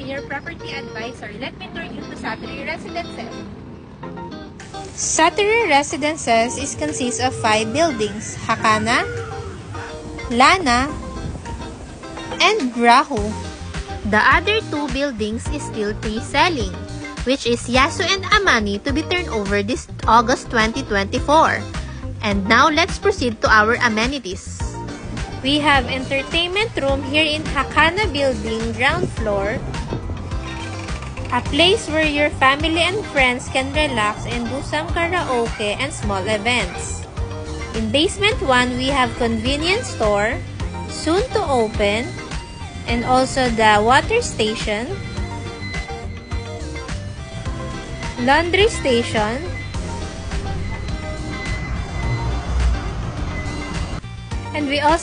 your property advisor. Let me turn you to Satori Residences. Satori Residences consists of 5 buildings: Hakana, Lana, and Rahu. The other 2 buildings is still pre-selling, which is Yasu and Amani, to be turned over this August 2024. And now let's proceed to our amenities. We have entertainment room here in Hakana building, ground floor. A place where your family and friends can relax and do some karaoke and small events. In basement 1, we have convenience store, soon to open, and also the water station, laundry station, and we also